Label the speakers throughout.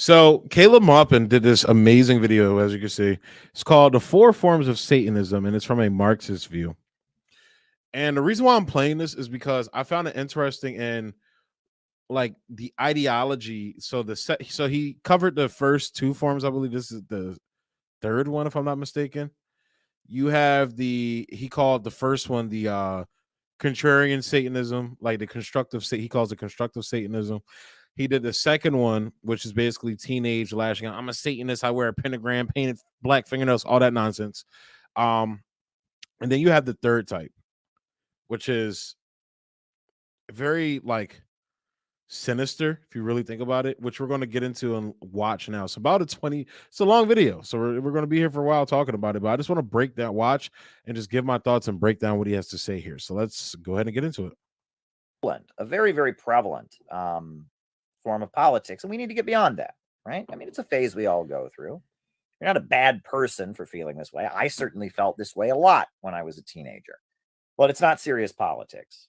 Speaker 1: So Caleb Maupin did this amazing video, as you can see. It's called "The Four Forms of Satanism," and it's from a Marxist view. And the reason why I'm playing this is because I found it interesting in like the ideology. So he covered the first two forms. I believe this is the third one, if I'm not mistaken. You have he called the first one the contrarian Satanism, like the constructive. He calls it constructive Satanism. He did the second one, which is basically teenage lashing out. I'm a Satanist. I wear a pentagram, painted black fingernails, all that nonsense. Um, and then you have the third type, which is very like sinister if you really think about it, which we're going to get into and watch now. It's about it's a long video, so we're going to be here for a while talking about it, but I just want to break that watch and just give my thoughts and break down what he has to say here. So let's go ahead and get into it.
Speaker 2: A very, very prevalent form of politics, and we need to get beyond that, right? I mean, it's a phase we all go through. You're not a bad person for feeling this way. I certainly felt this way a lot when I was a teenager, but it's not serious politics.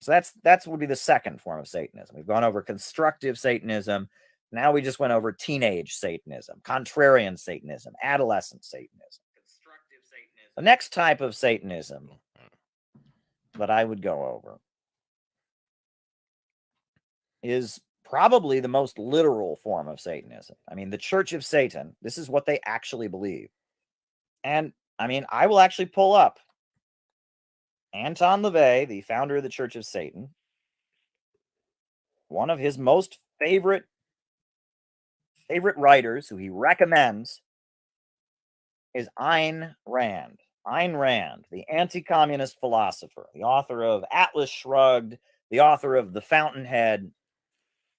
Speaker 2: So that's would be the second form of Satanism. We've gone over constructive Satanism. Now we just went over teenage Satanism, contrarian Satanism, adolescent Satanism. Constructive Satanism. The next type of Satanism that I would go over is probably the most literal form of Satanism. I mean, the Church of Satan, this is what they actually believe. And I mean, I will actually pull up Anton LaVey, the founder of the Church of Satan. One of his most favorite writers who he recommends is Ayn Rand. Ayn Rand, the anti-communist philosopher, the author of Atlas Shrugged, the author of The Fountainhead.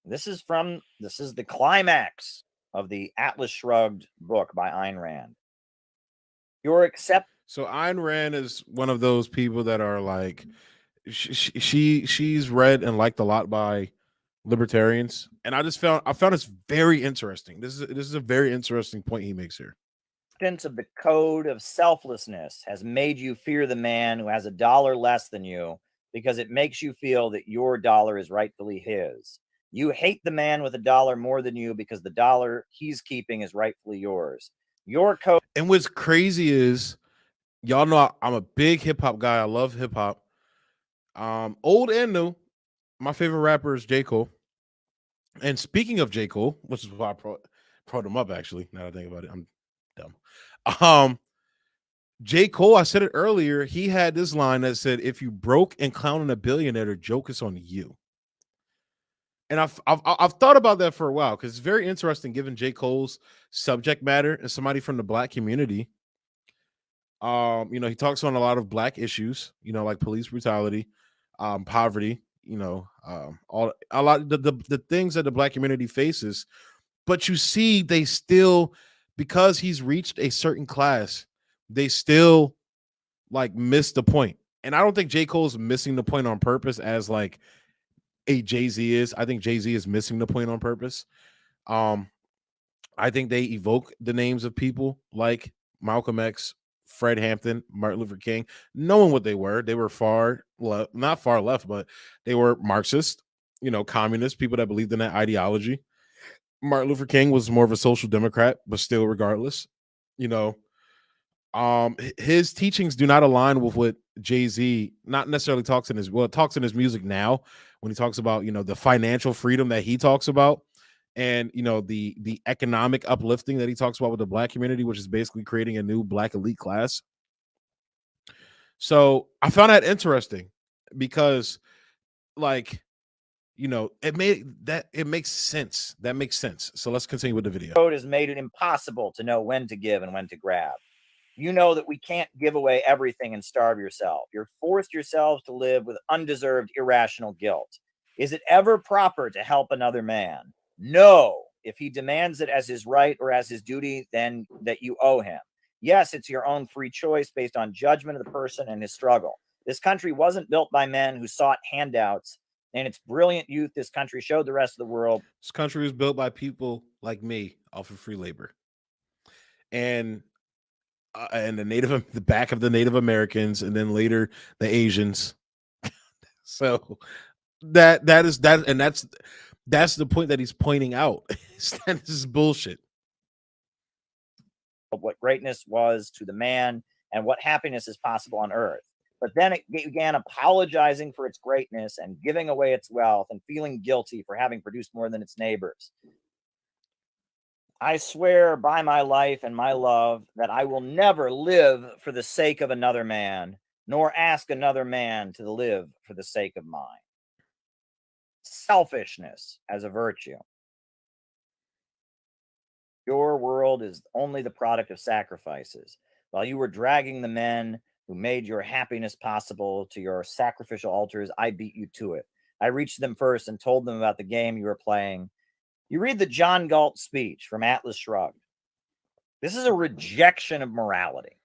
Speaker 2: This is the climax of the Atlas Shrugged book by Ayn Rand.
Speaker 1: So Ayn Rand is one of those people that are like, she's read and liked a lot by libertarians, and I found this very interesting. This is a very interesting point he makes here.
Speaker 2: Of the code of selflessness has made you fear the man who has a dollar less than you because it makes you feel that your dollar is rightfully his. You hate the man with a dollar more than you because the dollar he's keeping is rightfully yours. Your code.
Speaker 1: And what's crazy is, y'all know I'm a big hip hop guy. I love hip hop, old and new. My favorite rapper is J. Cole. And speaking of J. Cole, which is why I brought him up, actually, now that I think about it, I'm dumb. J. Cole, I said it earlier, he had this line that said, "If you broke and clowning a billionaire, the joke is on you." And I've thought about that for a while because it's very interesting given J. Cole's subject matter and somebody from the black community. He talks on a lot of black issues, like police brutality, poverty, a lot of the things that the black community faces. But you see, they still, because he's reached a certain class, they still like miss the point. And I don't think J. Cole's missing the point on purpose as like a Jay-Z is. I think Jay-Z is missing the point on purpose. I think they evoke the names of people like Malcolm X, Fred Hampton, Martin Luther King, knowing what they were. They were not far left, but they were Marxist, communist, people that believed in that ideology. Martin Luther King was more of a social democrat, but still, regardless, his teachings do not align with what Jay-Z not necessarily talks in his music now, when he talks about, the financial freedom that he talks about, and the economic uplifting that he talks about with the black community, which is basically creating a new black elite class. So I found that interesting because, like, it makes sense. That makes sense. So let's continue with the video.
Speaker 2: Code has made it impossible to know when to give and when to grab. You know that we can't give away everything and starve yourself. You're forced yourselves to live with undeserved, irrational guilt. Is it ever proper to help another man? No. If he demands it as his right or as his duty, then that you owe him. Yes, it's your own free choice based on judgment of the person and his struggle. This country wasn't built by men who sought handouts. In its brilliant youth, this country showed the rest of the world.
Speaker 1: This country was built by people like me off of free labor. And the back of the Native Americans, and then later the Asians. So that's That's the point that he's pointing out. This is bullshit.
Speaker 2: Of what greatness was to the man and what happiness is possible on earth. But then it began apologizing for its greatness and giving away its wealth and feeling guilty for having produced more than its neighbors. I swear by my life and my love that I will never live for the sake of another man, nor ask another man to live for the sake of mine. Selfishness as a virtue. Your world is only the product of sacrifices. While you were dragging the men who made your happiness possible to your sacrificial altars, I beat you to it. I reached them first and told them about the game you were playing. You read the John Galt speech from Atlas Shrugged. This is a rejection of morality.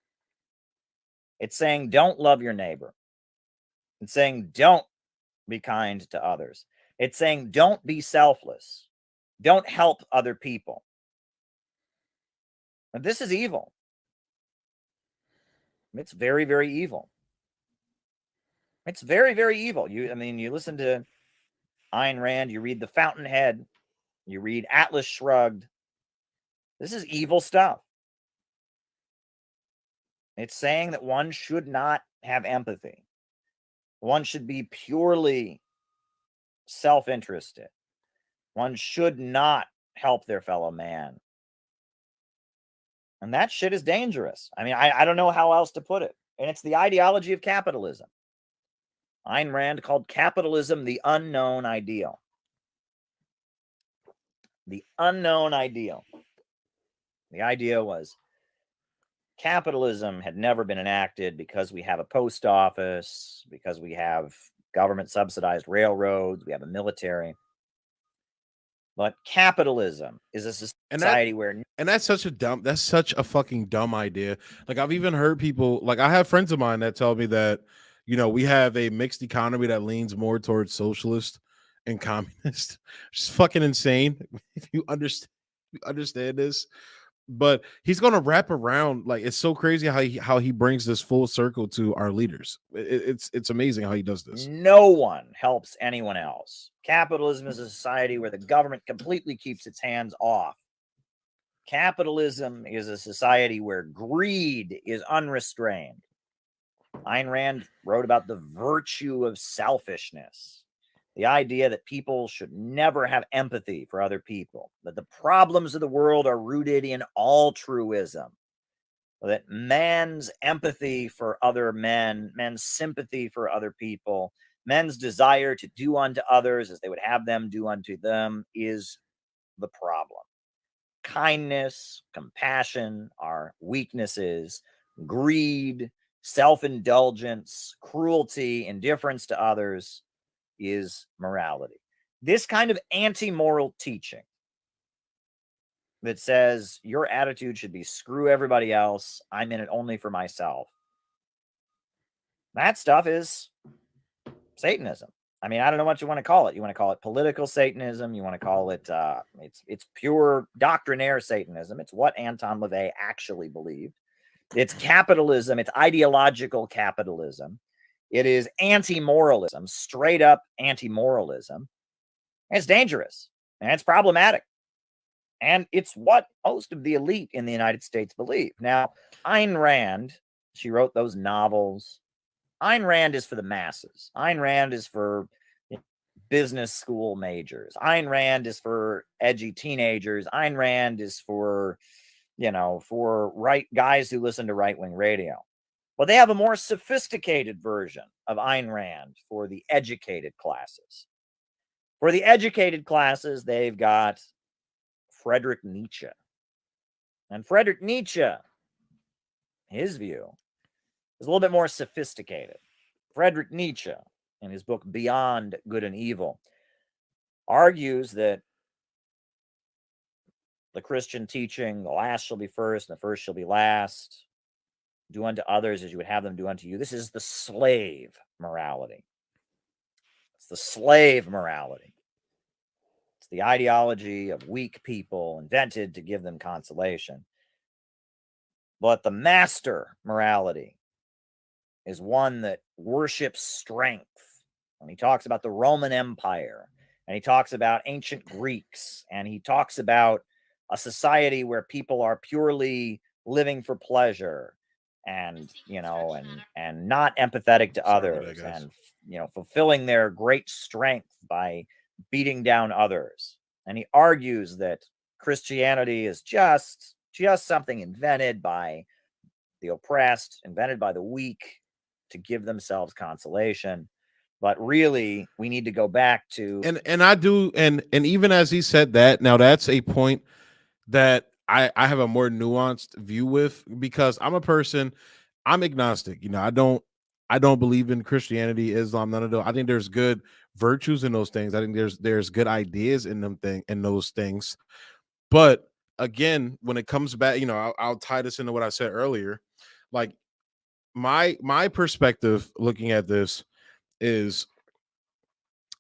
Speaker 2: It's saying don't love your neighbor. It's saying don't be kind to others. It's saying don't be selfless. Don't help other people. But this is evil. It's very, very evil. It's very, very evil. You listen to Ayn Rand, you read The Fountainhead, you read Atlas Shrugged. This is evil stuff. It's saying that one should not have empathy. One should be purely self-interested. One should not help their fellow man. And that shit is dangerous. I don't know how else to put it. And it's the ideology of capitalism. Ayn Rand called capitalism the unknown ideal. The unknown ideal. The idea was capitalism had never been enacted because we have a post office, because we have government subsidized railroads, we have a military. But capitalism is a society where,
Speaker 1: and that's such a fucking dumb idea. Like, I've even heard people, like, I have friends of mine that tell me that, we have a mixed economy that leans more towards socialist and communist. It's fucking insane if you understand this. But he's gonna wrap around, like, it's so crazy how he brings this full circle to our leaders. It's amazing how he does this.
Speaker 2: no one helps anyone else. Capitalism is a society where the government completely keeps its hands off. Capitalism is a society where greed is unrestrained. Ayn Rand wrote about the virtue of selfishness, the idea that people should never have empathy for other people, that the problems of the world are rooted in altruism, that man's empathy for other men, men's sympathy for other people, men's desire to do unto others as they would have them do unto them is the problem. Kindness, compassion are weaknesses. Greed, self-indulgence, cruelty, indifference to others is morality. This kind of anti-moral teaching that says your attitude should be screw everybody else, I'm in it only for myself. That stuff is Satanism. I don't know what you want to call it. You want to call it political Satanism. You want to call it, it's pure doctrinaire Satanism. It's what Anton LaVey actually believed. It's capitalism. It's ideological capitalism. It is anti-moralism, straight up anti-moralism. And it's dangerous and it's problematic. And it's what most of the elite in the United States believe. Now, Ayn Rand, she wrote those novels. Ayn Rand is for the masses. Ayn Rand is for business school majors. Ayn Rand is for edgy teenagers. Ayn Rand is for, for right guys who listen to right-wing radio. Well, they have a more sophisticated version of Ayn Rand for the educated classes. For the educated classes, they've got Friedrich Nietzsche. And Friedrich Nietzsche, his view, is a little bit more sophisticated. Friedrich Nietzsche, in his book Beyond Good and Evil, argues that the Christian teaching, the last shall be first and the first shall be last, do unto others as you would have them do unto you. This is the slave morality. It's the slave morality. It's the ideology of weak people invented to give them consolation. But the master morality is one that worships strength. When he talks about the Roman Empire and he talks about ancient Greeks, and he talks about a society where people are purely living for pleasure, and and not empathetic to others, and fulfilling their great strength by beating down others. And he argues that Christianity is just something invented by the oppressed, invented by the weak to give themselves consolation. But really, we need to go back to
Speaker 1: and I do, and even as he said that, now that's a point that I have a more nuanced view with, because I'm a person, I'm agnostic. I don't believe in Christianity, Islam, none of those. I think there's good virtues in those things. I think there's good ideas in those things. But again, when it comes back, I'll tie this into what I said earlier. Like my perspective looking at this is,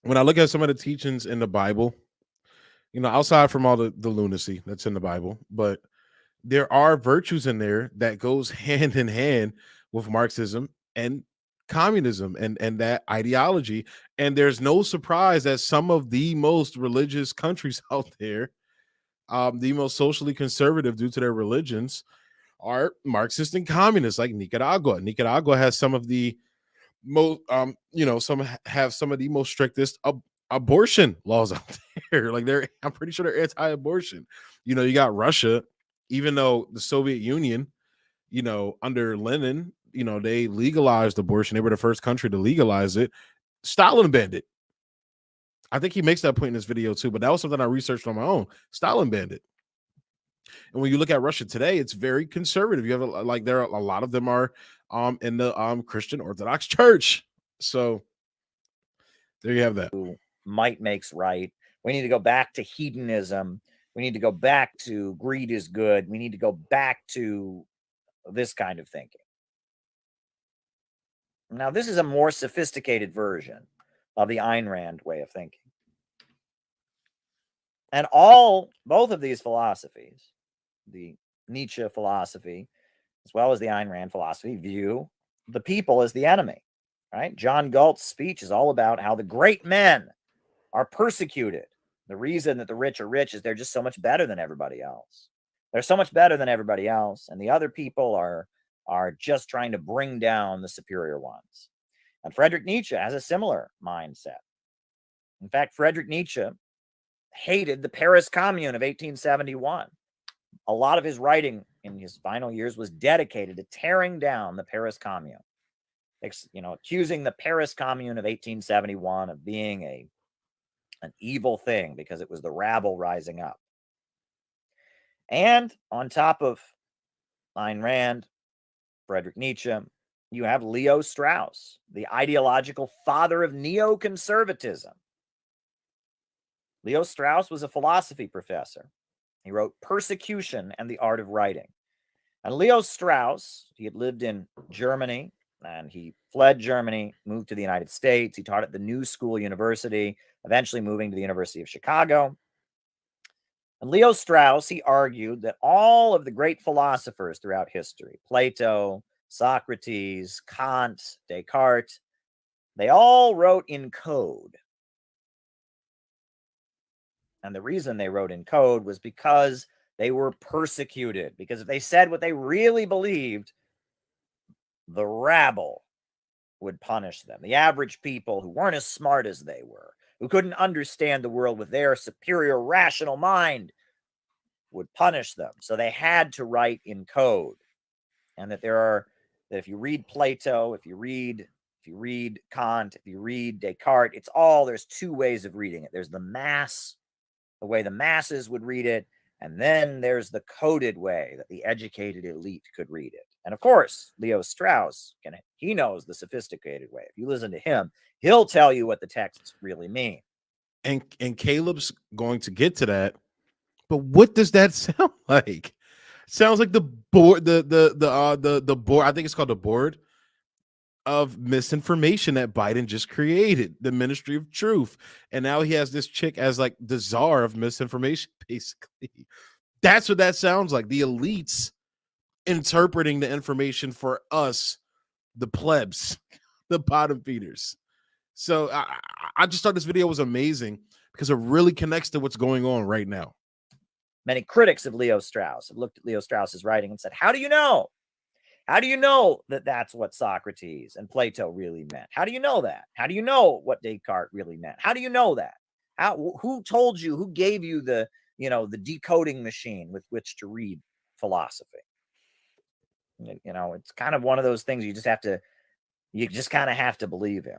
Speaker 1: when I look at some of the teachings in the Bible, outside from all the lunacy that's in the Bible, but there are virtues in there that goes hand in hand with Marxism and communism and that ideology. And there's no surprise that some of the most religious countries out there, the most socially conservative due to their religions, are Marxist and communist, like Nicaragua. Nicaragua has some of the most, some have some of the most strictest abortion laws out there. Like I'm pretty sure they're anti-abortion. You got Russia, even though the Soviet Union, under Lenin, they legalized abortion. They were the first country to legalize it. Stalin banned it. I think he makes that point in this video too, but that was something I researched on my own. Stalin banned it. And when you look at Russia today, it's very conservative. You have there are a lot of them are in the Christian Orthodox Church. So there you have that.
Speaker 2: Might makes right. We need to go back to hedonism. We need to go back to greed is good. We need to go back to this kind of thinking. Now, this is a more sophisticated version of the Ayn Rand way of thinking. And both of these philosophies, the Nietzsche philosophy, as well as the Ayn Rand philosophy, view the people as the enemy, right? John Galt's speech is all about how the great men are persecuted. The reason that the rich are rich is they're just so much better than everybody else. They're so much better than everybody else, and the other people are just trying to bring down the superior ones. And Friedrich Nietzsche has a similar mindset. In fact, Friedrich Nietzsche hated the Paris Commune of 1871. A lot of his writing in his final years was dedicated to tearing down the Paris Commune, accusing the Paris Commune of 1871 of being an evil thing because it was the rabble rising up. And on top of Ayn Rand, Friedrich Nietzsche, you have Leo Strauss, the ideological father of neoconservatism. Leo Strauss was a philosophy professor. He wrote Persecution and the Art of Writing. And Leo Strauss, he had lived in Germany, and he fled Germany, moved to the United States. He taught at the New School University, eventually moving to the University of Chicago. And Leo Strauss, he argued that all of the great philosophers throughout history, Plato, Socrates, Kant, Descartes, they all wrote in code. And the reason they wrote in code was because they were persecuted. Because if they said what they really believed, the rabble would punish them. The average people who weren't as smart as they were, who couldn't understand the world with their superior rational mind, would punish them. So they had to write in code. And that if you read Plato, if you read Kant, if you read Descartes, there's two ways of reading it. There's the way the masses would read it, and then there's the coded way that the educated elite could read it. And of course, Leo Strauss, he knows the sophisticated way. If you listen to him, he'll tell you what the texts really mean.
Speaker 1: And Caleb's going to get to that, but what does that sound like? Sounds like the board, the board. I think it's called the board of misinformation that Biden just created, the Ministry of Truth, and now he has this chick as like the czar of misinformation. Basically, that's what that sounds like. The elites interpreting the information for us, the plebs, the bottom feeders. So I just thought this video was amazing because it really connects to what's going on right now.
Speaker 2: Many critics of Leo Strauss have looked at Leo Strauss's writing and said, how do you know? How do you know that that's what Socrates and Plato really meant? How do you know that? How do you know what Descartes really meant? How do you know that? Who told you? Who gave you the decoding machine with which to read philosophy? It's kind of one of those things you just kind of have to believe in.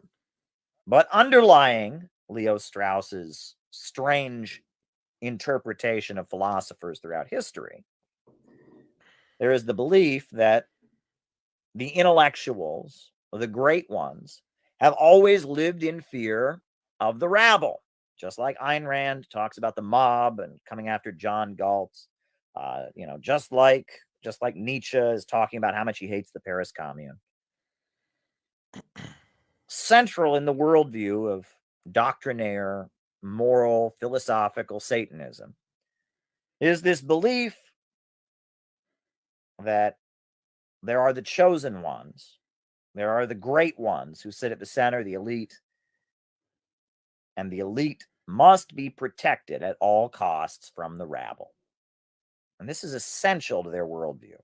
Speaker 2: But underlying Leo Strauss's strange interpretation of philosophers throughout history, there is the belief that the intellectuals, the great ones, have always lived in fear of the rabble. Just like Ayn Rand talks about the mob and coming after John Galt, just like Nietzsche is talking about how much he hates the Paris Commune. Central in the worldview of doctrinaire, moral, philosophical Satanism is this belief that there are the chosen ones, there are the great ones who sit at the center, the elite, and the elite must be protected at all costs from the rabble. And this is essential to their worldview.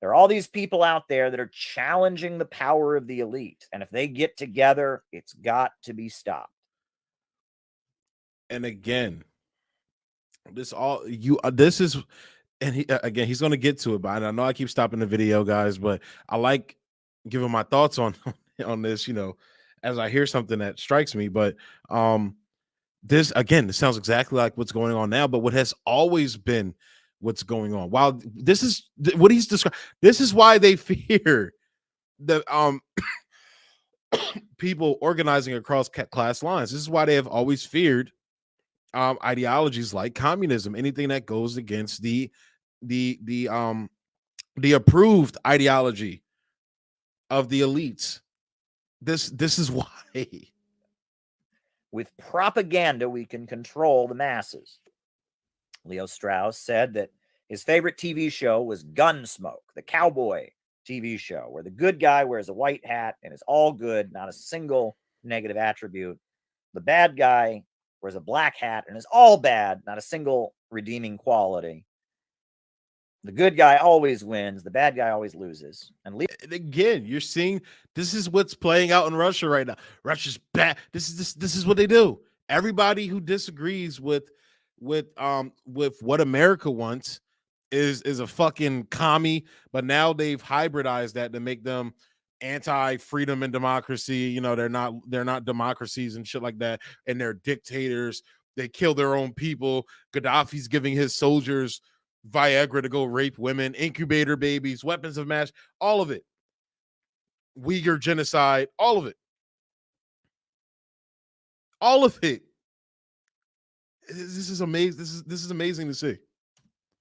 Speaker 2: There are all these people out there that are challenging the power of the elite. And if they get together, it's got to be stopped.
Speaker 1: And again, this is, and he's going to get to it, but I know I keep stopping the video, guys, but I like giving my thoughts on this, as I hear something that strikes me. But this sounds exactly like what's going on now, but what has always been what's going on. While this is what he's described, this is why they fear the people organizing across class lines. This is why they have always feared ideologies like communism, anything that goes against the approved ideology of the elites. This is why.
Speaker 2: With propaganda, we can control the masses. Leo Strauss said that his favorite TV show was Gunsmoke, the cowboy TV show, where the good guy wears a white hat and is all good, not a single negative attribute. The bad guy wears a black hat and is all bad, not a single redeeming quality. The good guy always wins. The bad guy always loses. And
Speaker 1: again, you're seeing this is what's playing out in Russia right now. Russia's bad. This is what they do. Everybody who disagrees with what America wants is a fucking commie. But now they've hybridized that to make them anti-freedom and democracy. They're not democracies and shit like that. And they're dictators. They kill their own people. Gaddafi's giving his soldiers Viagra to go rape women, incubator babies, weapons of mass, all of it. Uyghur genocide, all of it. All of it. This is amazing. This is amazing to see.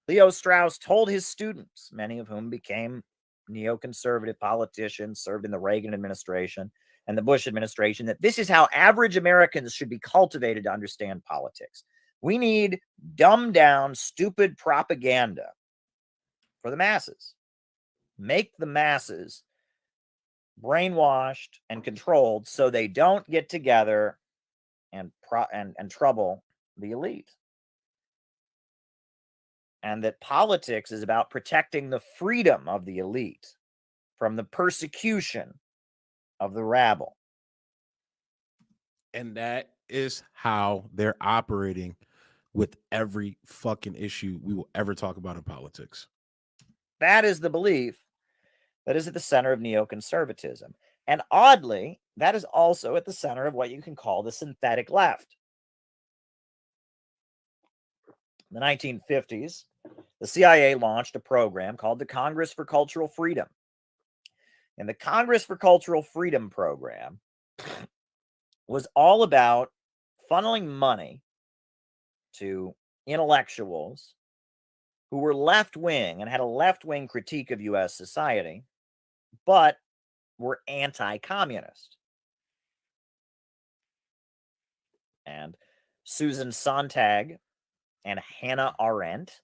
Speaker 2: Leo Strauss told his students, many of whom became neoconservative politicians, served in the Reagan administration and the Bush administration, that this is how average Americans should be cultivated to understand politics. We need dumbed down, stupid propaganda for the masses. Make the masses brainwashed and controlled so they don't get together and trouble the elite. And that politics is about protecting the freedom of the elite from the persecution of the rabble.
Speaker 1: And that is how they're operating with every fucking issue we will ever talk about in politics.
Speaker 2: That is the belief that is at the center of neoconservatism. And oddly, that is also at the center of what you can call the synthetic left. In the 1950s, the CIA launched a program called the Congress for Cultural Freedom. And the Congress for Cultural Freedom program was all about funneling money to intellectuals who were left-wing and had a left-wing critique of U.S. society, but were anti-communist. And Susan Sontag and Hannah Arendt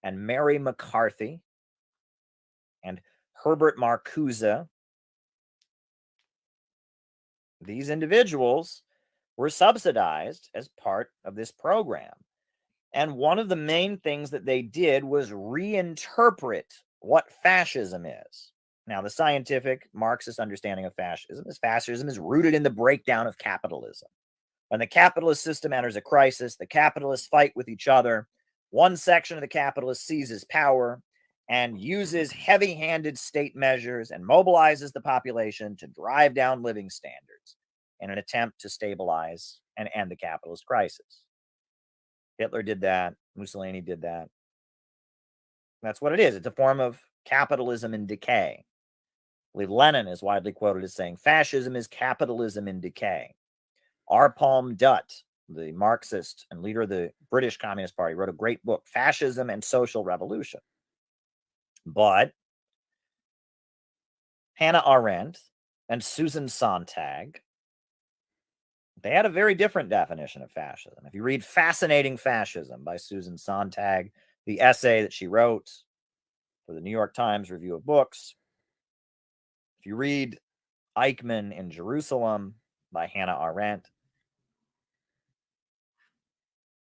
Speaker 2: and Mary McCarthy and Herbert Marcuse, these individuals were subsidized as part of this program. And one of the main things that they did was reinterpret what fascism is. Now, the scientific Marxist understanding of fascism is rooted in the breakdown of capitalism. When the capitalist system enters a crisis, the capitalists fight with each other. One section of the capitalists seizes power and uses heavy-handed state measures and mobilizes the population to drive down living standards in an attempt to stabilize and end the capitalist crisis. Hitler did that. Mussolini did that. That's what it is. It's a form of capitalism in decay. I believe Lenin is widely quoted as saying, fascism is capitalism in decay. R. Palm Dutt, the Marxist and leader of the British Communist Party, wrote a great book, Fascism and Social Revolution. But Hannah Arendt and Susan Sontag, they had a very different definition of fascism. If you read Fascinating Fascism by Susan Sontag, the essay that she wrote for the New York Times Review of Books, if you read Eichmann in Jerusalem by Hannah Arendt,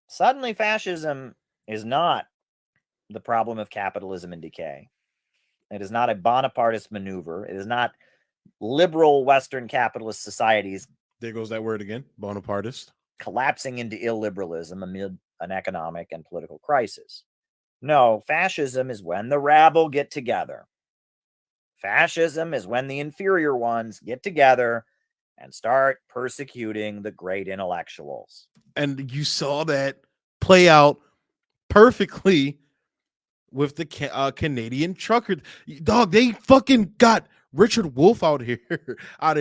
Speaker 2: suddenly fascism is not the problem of capitalism in decay. It is not a Bonapartist maneuver. It is not liberal Western capitalist societies.
Speaker 1: There goes that word again, Bonapartist.
Speaker 2: Collapsing into illiberalism amid an economic and political crisis. No, fascism is when the rabble get together. Fascism is when the inferior ones get together and start persecuting the great intellectuals.
Speaker 1: And you saw that play out perfectly with the Canadian trucker. Dog, they fucking got Richard Wolff out of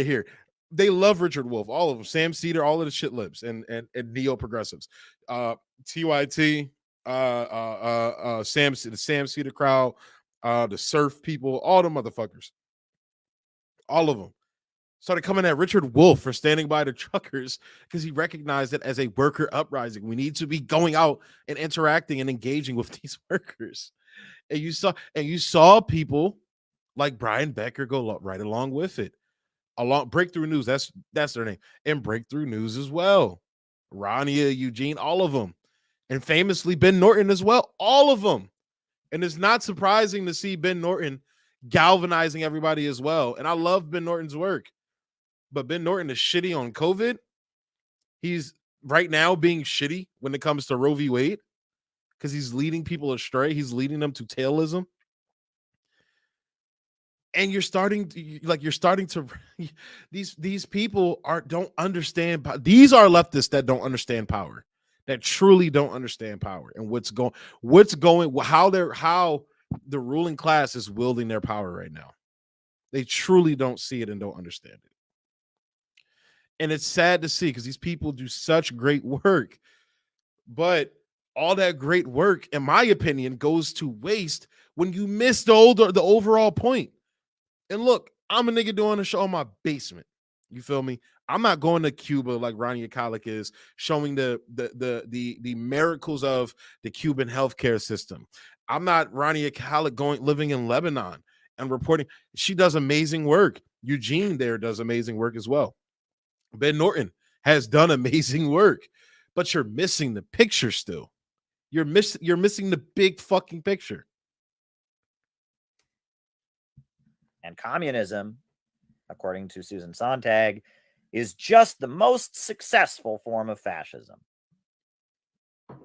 Speaker 1: here. They love Richard Wolff, all of them. Sam Cedar, all of the shit lips and neo progressives. TYT, the Sam Cedar crowd, the surf people, all the motherfuckers, all of them started coming at Richard Wolff for standing by the truckers because he recognized it as a worker uprising. We need to be going out and interacting and engaging with these workers. And you saw people like Brian Becker go right along with it. Along Breakthrough News, that's their name, and Breakthrough News as well. Rania, Eugene, all of them, and famously Ben Norton as well, all of them. And it's not surprising to see Ben Norton galvanizing everybody as well. And I love Ben Norton's work, but Ben Norton is shitty on COVID. He's right now being shitty when it comes to Roe v. Wade because he's leading people astray. He's leading them to tailism. And you're starting to these people don't understand. These are leftists that don't understand power, that truly don't understand power and how the ruling class is wielding their power right now. They truly don't see it and don't understand it. And it's sad to see because these people do such great work, but all that great work, in my opinion, goes to waste when you miss the overall point. And look, I'm a nigga doing a show in my basement. You feel me? I'm not going to Cuba like Ronnie Akalik is, showing the miracles of the Cuban healthcare system. I'm not Ronnie Akalik living in Lebanon and reporting. She does amazing work. Eugene there does amazing work as well. Ben Norton has done amazing work, but you're missing the picture still. You're missing the big fucking picture.
Speaker 2: And communism, according to Susan Sontag, is just the most successful form of fascism.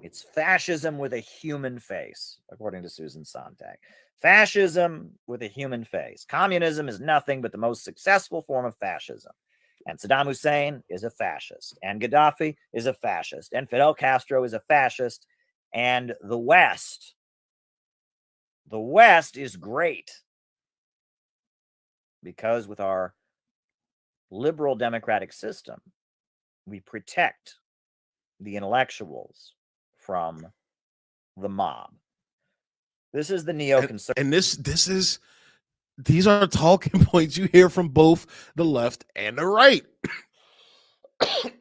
Speaker 2: It's fascism with a human face, according to Susan Sontag. Fascism with a human face. Communism is nothing but the most successful form of fascism. And Saddam Hussein is a fascist. And Gaddafi is a fascist. And Fidel Castro is a fascist. And the West is great. Because with our liberal democratic system, we protect the intellectuals from the mob. This is the neoconservative.
Speaker 1: And these are talking points you hear from both the left and the right.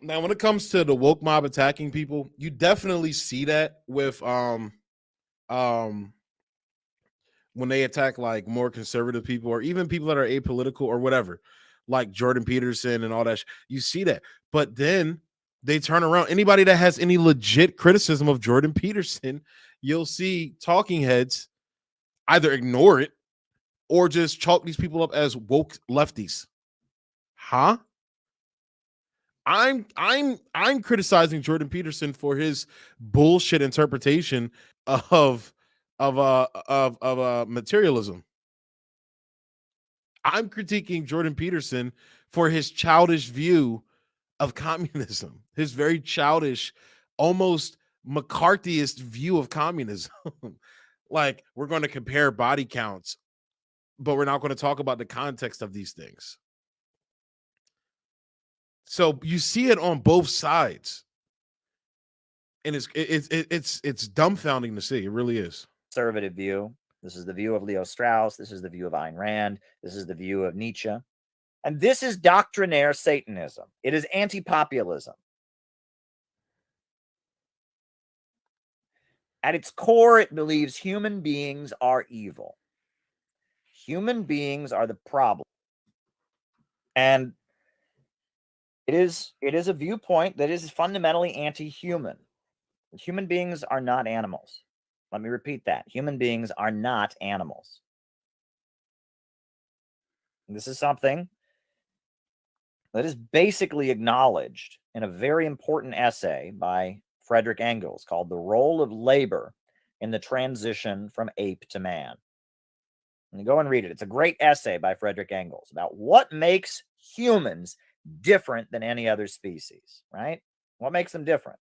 Speaker 1: Now, when it comes to the woke mob attacking people, you definitely see that with when they attack like more conservative people or even people that are apolitical or whatever, like Jordan Peterson and all that. You see that. But then they turn around. Anybody that has any legit criticism of Jordan Peterson, you'll see talking heads either ignore it or just chalk these people up as woke lefties. Huh? I'm criticizing Jordan Peterson for his bullshit interpretation of materialism. I'm critiquing Jordan Peterson for his childish view of communism, his very childish, almost McCarthyist view of communism. Like, we're going to compare body counts, but we're not going to talk about the context of these things. So you see it on both sides, and it's dumbfounding to see. It really is.
Speaker 2: Conservative view. This is the view of Leo Strauss. This is the view of Ayn Rand. This is the view of Nietzsche. And this is doctrinaire Satanism. It is anti-populism. At its core, it believes human beings are evil. Human beings are the problem. And it is a viewpoint that is fundamentally anti-human. Human beings are not animals. Let me repeat that. Human beings are not animals. This is something that is basically acknowledged in a very important essay by Frederick Engels called The Role of Labor in the Transition from Ape to Man. And go and read it. It's a great essay by Frederick Engels about what makes humans different than any other species, right? What makes them different?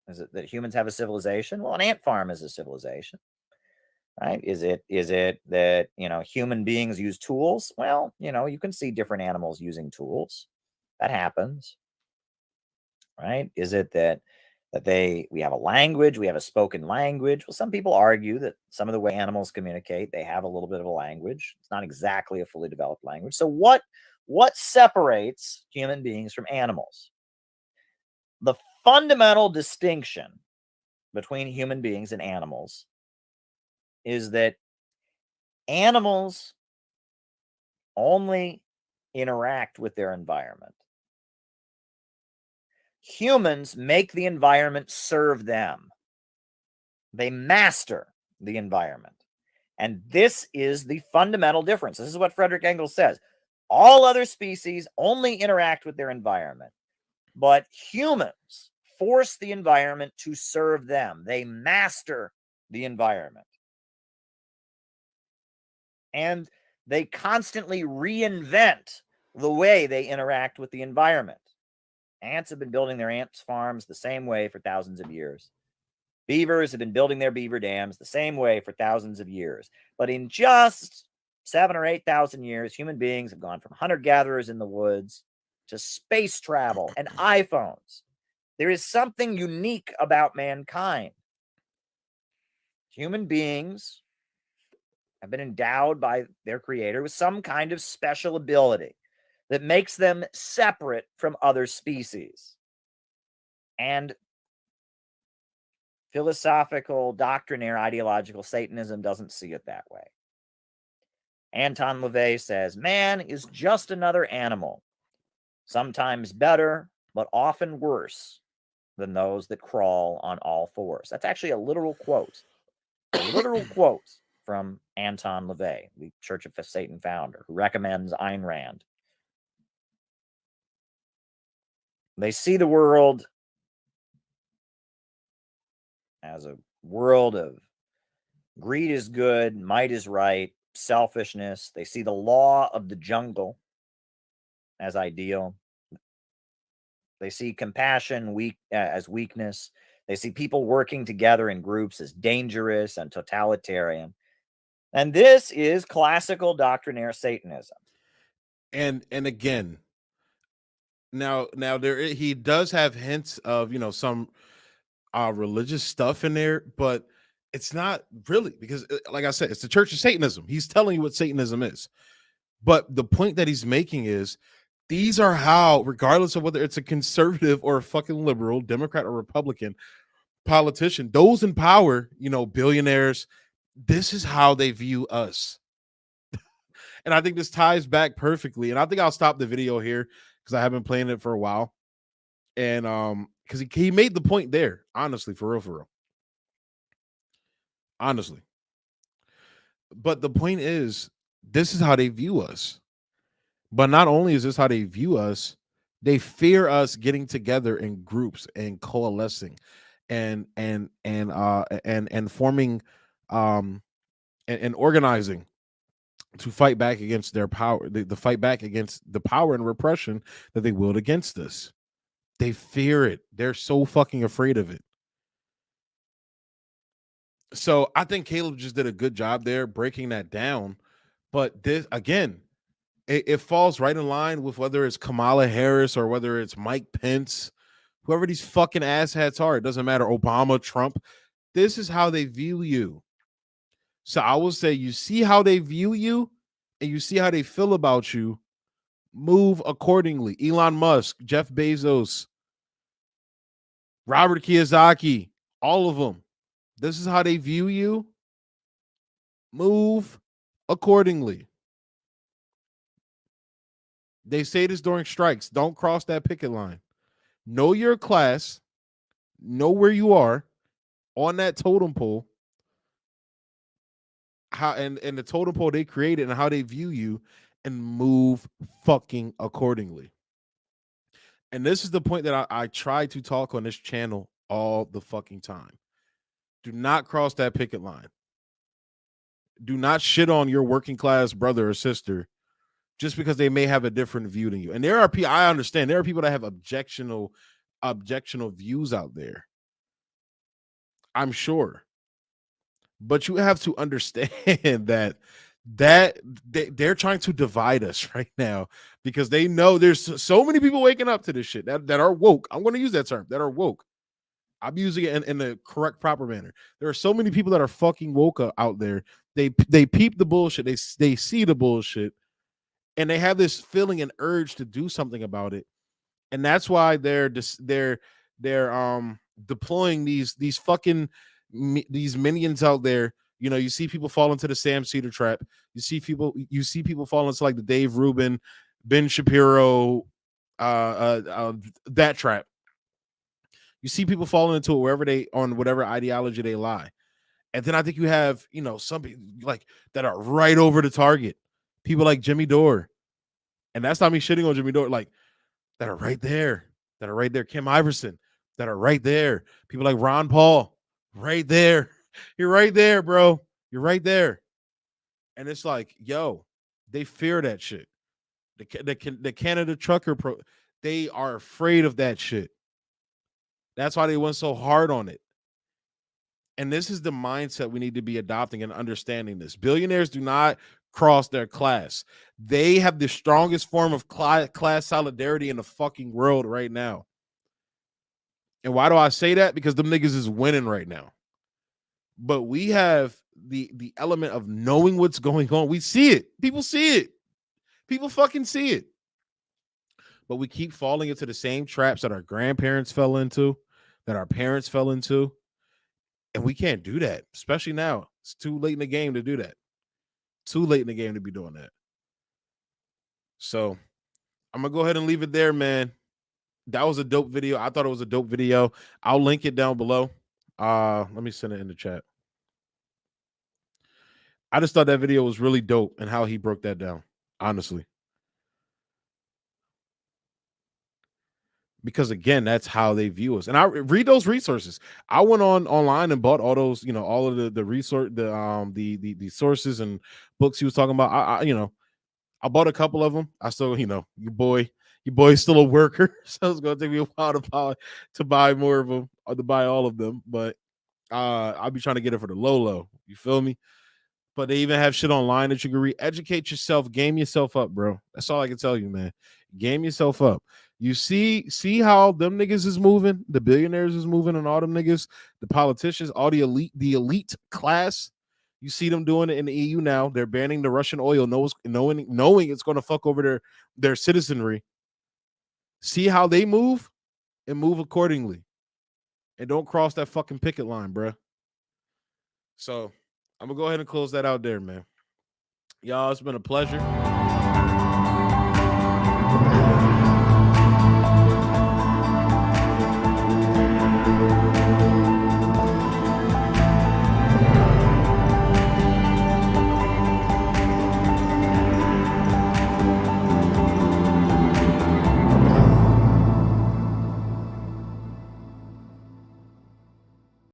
Speaker 2: Is it that humans have a civilization? Well, an ant farm is a civilization, right? Is it that, human beings use tools? Well, you can see different animals using tools. That happens, right? Is it that we have a language, we have a spoken language? Well, some people argue that some of the way animals communicate, they have a little bit of a language. It's not exactly a fully developed language. So what separates human beings from animals? The fundamental distinction between human beings and animals is that animals only interact with their environment. Humans make the environment serve them. They master the environment. And this is the fundamental difference. This is what Frederick Engels says. All other species only interact with their environment, but humans force the environment to serve them. They master the environment. And they constantly reinvent the way they interact with the environment. Ants have been building their ant farms the same way for thousands of years. Beavers have been building their beaver dams the same way for thousands of years. But in just 7,000 or 8,000 years, human beings have gone from hunter-gatherers in the woods to space travel and iPhones. There is something unique about mankind. Human beings have been endowed by their creator with some kind of special ability that makes them separate from other species. And philosophical, doctrinaire, ideological Satanism doesn't see it that way. Anton LaVey says, man is just another animal, sometimes better, but often worse than those that crawl on all fours. That's actually a literal quote. A literal quote from Anton LaVey, the Church of Satan founder, who recommends Ayn Rand. They see the world as a world of greed is good, might is right, selfishness. They see the law of the jungle as ideal. They see compassion as weakness. They see people working together in groups as dangerous and totalitarian. And this is classical doctrinaire Satanism.
Speaker 1: And again, now he does have hints of some religious stuff in there, but it's not really, because like I said, it's the Church of Satanism. He's telling you what Satanism is. But the point that he's making is these are how, regardless of whether it's a conservative or a fucking liberal, Democrat or Republican politician, those in power, billionaires, this is how they view us. And I think this ties back perfectly. And I think I'll stop the video here because I have been playing it for a while. And because he made the point there, honestly, for real. Honestly. But the point is, this is how they view us. But not only is this how they view us, they fear us getting together in groups and coalescing and forming and organizing to fight back against their power, the fight back against the power and repression that they wield against us. They fear it. They're so fucking afraid of it. So I think Caleb just did a good job there breaking that down. But this, again, it falls right in line with whether it's Kamala Harris or whether it's Mike Pence, whoever these fucking asshats are. It doesn't matter. Obama, Trump. This is how they view you. So I will say, you see how they view you and you see how they feel about you. Move accordingly. Elon Musk, Jeff Bezos, Robert Kiyosaki, all of them. This is how they view you. Move accordingly. They say this during strikes. Don't cross that picket line. Know your class. Know where you are on that totem pole. How and the totem pole they created and how they view you, and move fucking accordingly. And this is the point that I try to talk on this channel all the fucking time. Do not cross that picket line. Do not shit on your working class brother or sister just because they may have a different view than you. And there are people, I understand, there are people that have objectionable views out there. I'm sure. But you have to understand that they're trying to divide us right now because they know there's so many people waking up to this shit that are woke. I'm going to use that term, that are woke. I'm using it in the correct, proper manner. There are so many people that are fucking woke out there. They peep the bullshit. They see the bullshit, and they have this feeling and urge to do something about it. And that's why they're deploying these fucking these minions out there. You know, you see people fall into the Sam Cedar trap. You see people fall into like the Dave Rubin, Ben Shapiro, that trap. You see people falling into it wherever they on whatever ideology they lie. And then I think you have, you know, some people like that are right over the target. People like Jimmy Dore. And that's not me shitting on Jimmy Dore, like that are right there. That are right there. Kim Iverson, that are right there. People like Ron Paul, right there. You're right there, bro. You're right there. And it's like, yo, they fear that shit. The Canada Trucker Pro, they are afraid of that shit. That's why they went so hard on it. And this is the mindset we need to be adopting and understanding this. Billionaires do not cross their class. They have the strongest form of class solidarity in the fucking world right now. And why do I say that? Because them niggas is winning right now. But we have the element of knowing what's going on. We see it. People see it. People fucking see it. But we keep falling into the same traps that our grandparents fell into, that our parents fell into. And we can't do that, especially now. It's too late in the game to do that. Too late in the game to be doing that. So I'm going to go ahead and leave it there, man. That was a dope video. I thought it was a dope video. I'll link it down below. Let me send it in the chat. I just thought that video was really dope and how he broke that down, honestly. Because again, that's how they view us. And I read those resources. I went online and bought all those, you know, all of the resource, the sources and books he was talking about. I bought a couple of them. I still, you know, your boy's still a worker, so it's gonna take me a while to buy more of them or to buy all of them. But I'll be trying to get it for the low. You feel me? But they even have shit online that you can read. Educate yourself, game yourself up, bro. That's all I can tell you, man. Game yourself up. You see how them niggas is moving, the billionaires is moving, and all them niggas, the politicians, all the elite class. You see them doing it in the EU now. They're banning the Russian oil, knowing it's going to fuck over their citizenry. See how they move and move accordingly. And don't cross that fucking picket line, bro. So I'm going to go ahead and close that out there, man. Y'all, it's been a pleasure.